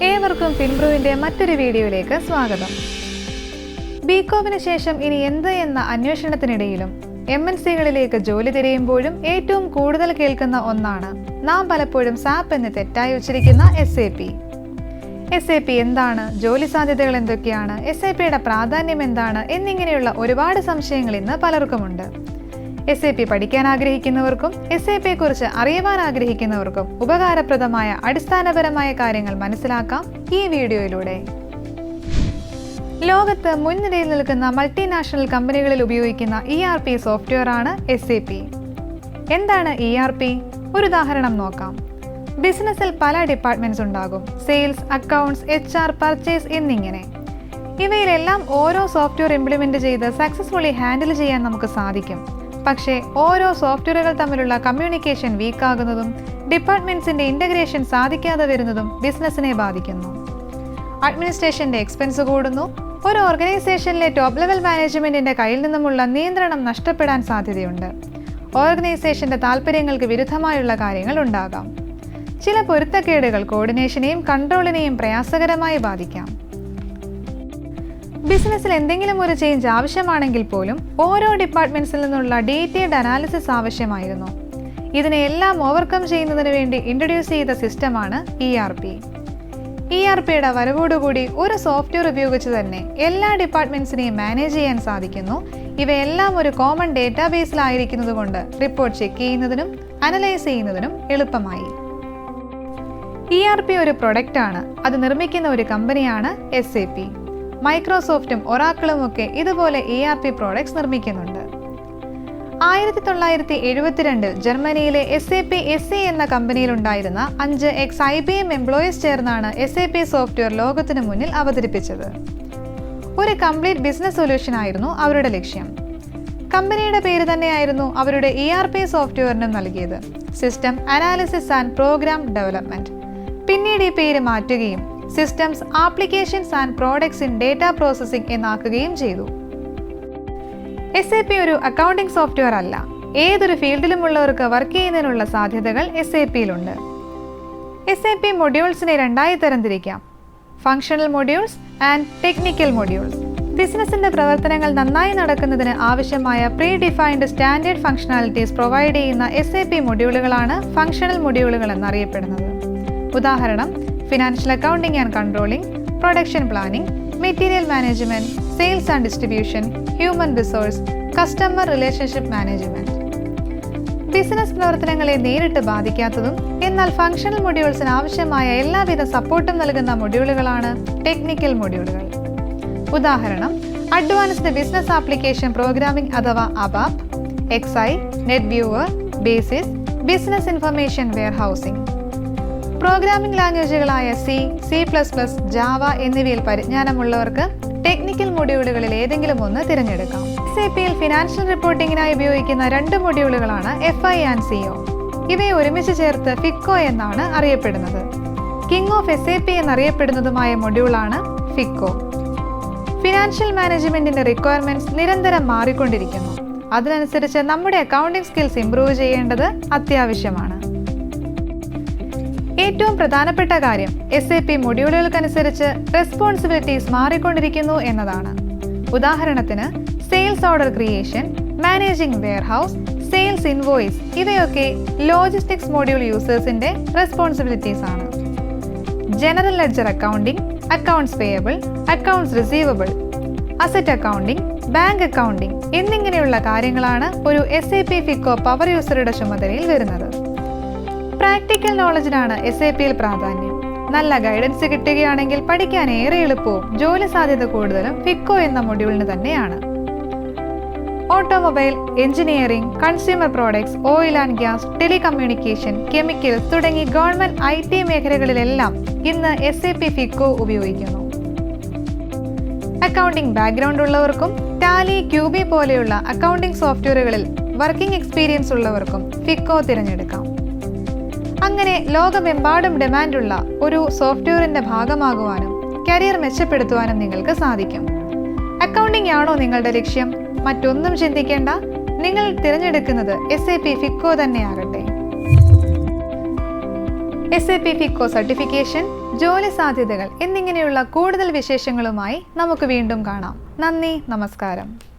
ഏവർക്കും ഫിൻപ്രോവിന്റെ മറ്റൊരു വീഡിയോയിലേക്ക് സ്വാഗതം. ബികോമിന് ശേഷം ഇനി എന്ത് എന്ന അന്വേഷണത്തിനിടയിലും MNCകളിലേക്ക് ജോലി തിരയുമ്പോഴും ഏറ്റവും കൂടുതൽ കേൾക്കുന്ന ഒന്നാണ് നാം പലപ്പോഴും സാപ്പ് എന്ന് തെറ്റായി ഉച്ചരിക്കുന്ന SAP എന്താണ്, ജോലി സാധ്യതകൾ എന്തൊക്കെയാണ്, SAPയുടെ പ്രാധാന്യം എന്താണ് എന്നിങ്ങനെയുള്ള ഒരുപാട് സംശയങ്ങൾ ഇന്ന് പലർക്കുമുണ്ട്. SAP പഠിക്കാൻ ആഗ്രഹിക്കുന്നവർക്കും SAP കുറിച്ച് അറിയുവാൻ ആഗ്രഹിക്കുന്നവർക്കും ഉപകാരപ്രദമായ അടിസ്ഥാനപരമായ കാര്യങ്ങൾ മനസ്സിലാക്കാം ഈ വീഡിയോയിലൂടെ. ലോകത്ത് മുൻനിരയിൽ നിൽക്കുന്ന മൾട്ടിനാഷണൽ കമ്പനികളിൽ ഉപയോഗിക്കുന്ന ERP സോഫ്റ്റ്വെയർ ആണ് SAP. എന്താണ് ERP? ഒരു ഉദാഹരണം നോക്കാം. ബിസിനസ്സിൽ പല ഡിപ്പാർട്ട്മെന്റ്സ് ഉണ്ടാകും. സെയിൽസ്, അക്കൗണ്ട്സ്, HR, പർച്ചേസ് എന്നിങ്ങനെ. ഇവയിലെല്ലാം ഓരോ സോഫ്റ്റ്വെയർ ഇംപ്ലിമെന്റ് ചെയ്ത് സക്സസ്ഫുള്ളി ഹാൻഡിൽ ചെയ്യാൻ നമുക്ക് സാധിക്കും. പക്ഷേ ഓരോ സോഫ്റ്റ്വെയറുകൾ തമ്മിലുള്ള കമ്മ്യൂണിക്കേഷൻ വീക്കാകുന്നതും ഡിപ്പാർട്ട്മെന്റ്സിന്റെ ഇന്റഗ്രേഷൻ സാധിക്കാതെ വരുന്നതും ബിസിനസ്സിനെ ബാധിക്കുന്നു. അഡ്മിനിസ്ട്രേഷന്റെ എക്സ്പെൻസ് കൂടുന്നു. ഒരു ഓർഗനൈസേഷനിലെ ടോപ്പ് ലെവൽ മാനേജ്മെന്റിന്റെ കയ്യിൽ നിന്നുമുള്ള നിയന്ത്രണം നഷ്ടപ്പെടാൻ സാധ്യതയുണ്ട്. ഓർഗനൈസേഷന്റെ താൽപ്പര്യങ്ങൾക്ക് വിരുദ്ധമായുള്ള കാര്യങ്ങൾ ഉണ്ടാകാം. ചില പൊരുത്തക്കേടുകൾ കോർഡിനേഷനെയും കൺട്രോളിനെയും പ്രയാസകരമായി ബാധിക്കാം. ബിസിനസ്സിൽ എന്തെങ്കിലും ഒരു ചേഞ്ച് ആവശ്യമാണെങ്കിൽ പോലും ഓരോ ഡിപ്പാർട്ട്മെന്റ്സിൽ നിന്നുള്ള ഡീറ്റെയിൽഡ് അനാലിസിസ് ആവശ്യമായിരുന്നു. ഇതിനെല്ലാം ഓവർകം ചെയ്യുന്നതിന് വേണ്ടി ഇൻട്രൊഡ്യൂസ് ചെയ്ത സിസ്റ്റമാണ് ERP. ERPയുടെ വരവോടുകൂടി ഒരു സോഫ്റ്റ്വെയർ ഉപയോഗിച്ച് തന്നെ എല്ലാ ഡിപ്പാർട്ട്മെന്റ്സിനെയും മാനേജ് ചെയ്യാൻ സാധിക്കുന്നു. ഇവയെല്ലാം ഒരു കോമൺ ഡേറ്റാബേസിലായിരിക്കുന്നത് കൊണ്ട് റിപ്പോർട്ട് ചെക്ക് ചെയ്യുന്നതിനും അനലൈസ് ചെയ്യുന്നതിനും എളുപ്പമായി. ERP ഒരു പ്രൊഡക്റ്റ് ആണ്. അത് നിർമ്മിക്കുന്ന ഒരു കമ്പനിയാണ് SAP. മൈക്രോസോഫ്റ്റും ഒറാക്കിളും ഒക്കെ ഇതുപോലെ ERP പ്രോഡക്ട്സ് നിർമ്മിക്കുന്നുണ്ട്. 1972 ജർമ്മനിയിലെ SAP SE എന്ന കമ്പനിയിലുണ്ടായിരുന്ന 5 ex-IBM എംപ്ലോയീസ് ചേർന്നാണ് SAP സോഫ്റ്റ്വെയർ ലോകത്തിനു മുന്നിൽ അവതരിപ്പിച്ചത്. ഒരു കംപ്ലീറ്റ് ബിസിനസ് സൊല്യൂഷൻ ആയിരുന്നു അവരുടെ ലക്ഷ്യം. കമ്പനിയുടെ പേര് തന്നെയായിരുന്നു അവരുടെ ERP സോഫ്റ്റ്വെയറിനും നൽകിയത്, system analysis and program development. പിന്നീട് ഈ പേര് മാറ്റുകയും systems, applications and products in data processing എന്നാക്കുകയും ചെയ്തു. SAP ഒരു അക്കൗണ്ടിംഗ് സോഫ്റ്റ്വെയർ അല്ല. ഏതൊരു ഫീൽഡിലുമുള്ളവർക്ക് വർക്ക് ചെയ്യുന്നതിനുള്ള സാധ്യതകൾ SAPയിലുണ്ട്. SAP മൊഡ്യൂൾസിനെ രണ്ടായി തരംതിരിക്കാം: functional modules and technical modules. ബിസിനസിന്റെ പ്രവർത്തനങ്ങൾ നന്നായി നടക്കുന്നതിന് ആവശ്യമായ pre defined standard functionalities provide ചെയ്യുന്ന SAP മൊഡ്യൂളുകളാണ് ഫങ്ഷണൽ മൊഡ്യൂളുകൾ എന്നറിയപ്പെടുന്നത്. ഉദാഹരണം: financial accounting and controlling, production planning, material management, sales and distribution, human resource, customer relationship management. Business പ്രവർത്തനങ്ങളെ നേരിട്ട് ബാധിക്കാത്തതും എന്നാൽ ഫങ്ഷണൽ മൊഡ്യൂൾസിന് ആവശ്യമായ എല്ലാവിധ സപ്പോർട്ടും നൽകുന്ന മൊഡ്യൂളുകളാണ് ടെക്നിക്കൽ മൊഡ്യൂളുകൾ. ഉദാഹരണം: അഡ്വാൻസ്ഡ് ബിസിനസ് ആപ്ലിക്കേഷൻ പ്രോഗ്രാമിംഗ് അഥവാ ABAP, XI, NetWeaver, basis, business information warehousing. Programming ലാംഗ്വേജുകളായ C++, ജാവ എന്നിവയിൽ പരിജ്ഞാനമുള്ളവർക്ക് ടെക്നിക്കൽ മൊഡ്യൂളുകളിൽ ഏതെങ്കിലും ഒന്ന് തിരഞ്ഞെടുക്കാം. SAPയിൽ ഫിനാൻഷ്യൽ റിപ്പോർട്ടിംഗിനായി ഉപയോഗിക്കുന്ന 2 മൊഡ്യൂളുകളാണ് FI ആൻഡ് CO. ഇവയെ ഒരുമിച്ച് ചേർത്ത് FICO എന്നാണ് അറിയപ്പെടുന്നത്. King of SAP എന്നറിയപ്പെടുന്നതുമായ മൊഡ്യൂളാണ് FICO. Financial മാനേജ്മെന്റിന്റെ റിക്വയർമെന്റ്സ് നിരന്തരം മാറിക്കൊണ്ടിരിക്കുന്നു. അതിനനുസരിച്ച് നമ്മുടെ അക്കൗണ്ടിംഗ് സ്കിൽസ് ഇംപ്രൂവ് ചെയ്യേണ്ടത് അത്യാവശ്യമാണ്. ഏറ്റവും പ്രധാനപ്പെട്ട കാര്യം SAP മൊഡ്യൂളുകൾക്കനുസരിച്ച് റെസ്പോൺസിബിലിറ്റീസ് മാറിക്കൊണ്ടിരിക്കുന്നു എന്നതാണ്. ഉദാഹരണത്തിന് sales order creation, managing warehouse, sales invoice ഇവയൊക്കെ ലോജിസ്റ്റിക്സ് മൊഡ്യൂൾ യൂസേഴ്സിന്റെ റെസ്പോൺസിബിലിറ്റീസ് ആണ്. General ledger accounting, accounts payable, accounts receivable, asset accounting, bank accounting എന്നിങ്ങനെയുള്ള കാര്യങ്ങളാണ് ഒരു SAP FICO പവർ യൂസറുടെ ചുമതലയിൽ വരുന്നത്. പ്രാക്ടിക്കൽ നോളജിനാണ് SAPയിൽ പ്രാധാന്യം. നല്ല ഗൈഡൻസ് കിട്ടുകയാണെങ്കിൽ പഠിക്കാൻ ഏറെ എളുപ്പവും ജോലി സാധ്യത കൂടുതലും FICO എന്ന മൊഡ്യൂളിന് തന്നെയാണ്. Automobile, engineering, consumer products, oil and gas, telecommunication, chemicals തുടങ്ങി ഗവൺമെന്റ് IT മേഖലകളിലെല്ലാം ഇന്ന് SAP FICO ഉപയോഗിക്കുന്നു. അക്കൗണ്ടിംഗ് ബാക്ക്ഗ്രൗണ്ട് ഉള്ളവർക്കും ടാലി, QB പോലെയുള്ള അക്കൗണ്ടിംഗ് സോഫ്റ്റ്വെയറുകളിൽ വർക്കിംഗ് എക്സ്പീരിയൻസ് ഉള്ളവർക്കും FICO തിരഞ്ഞെടുക്കാം. അങ്ങനെ ലോകമെമ്പാടും ഡിമാൻഡുള്ള ഒരു സോഫ്റ്റ്വെയറിന്റെ ഭാഗമാകുവാനും കരിയർ മെച്ചപ്പെടുത്തുവാനും നിങ്ങൾക്ക് സാധിക്കും. അക്കൗണ്ടിംഗ് ആണോ നിങ്ങളുടെ ലക്ഷ്യം? മറ്റൊന്നും ചിന്തിക്കേണ്ട, നിങ്ങൾ തിരഞ്ഞെടുക്കുന്നത് SAP FICO തന്നെയാകട്ടെ. SAP FICO certification, ജോലി സാധ്യതകൾ എന്നിങ്ങനെയുള്ള കൂടുതൽ വിശേഷങ്ങളുമായി നമുക്ക് വീണ്ടും കാണാം. നന്ദി, നമസ്കാരം.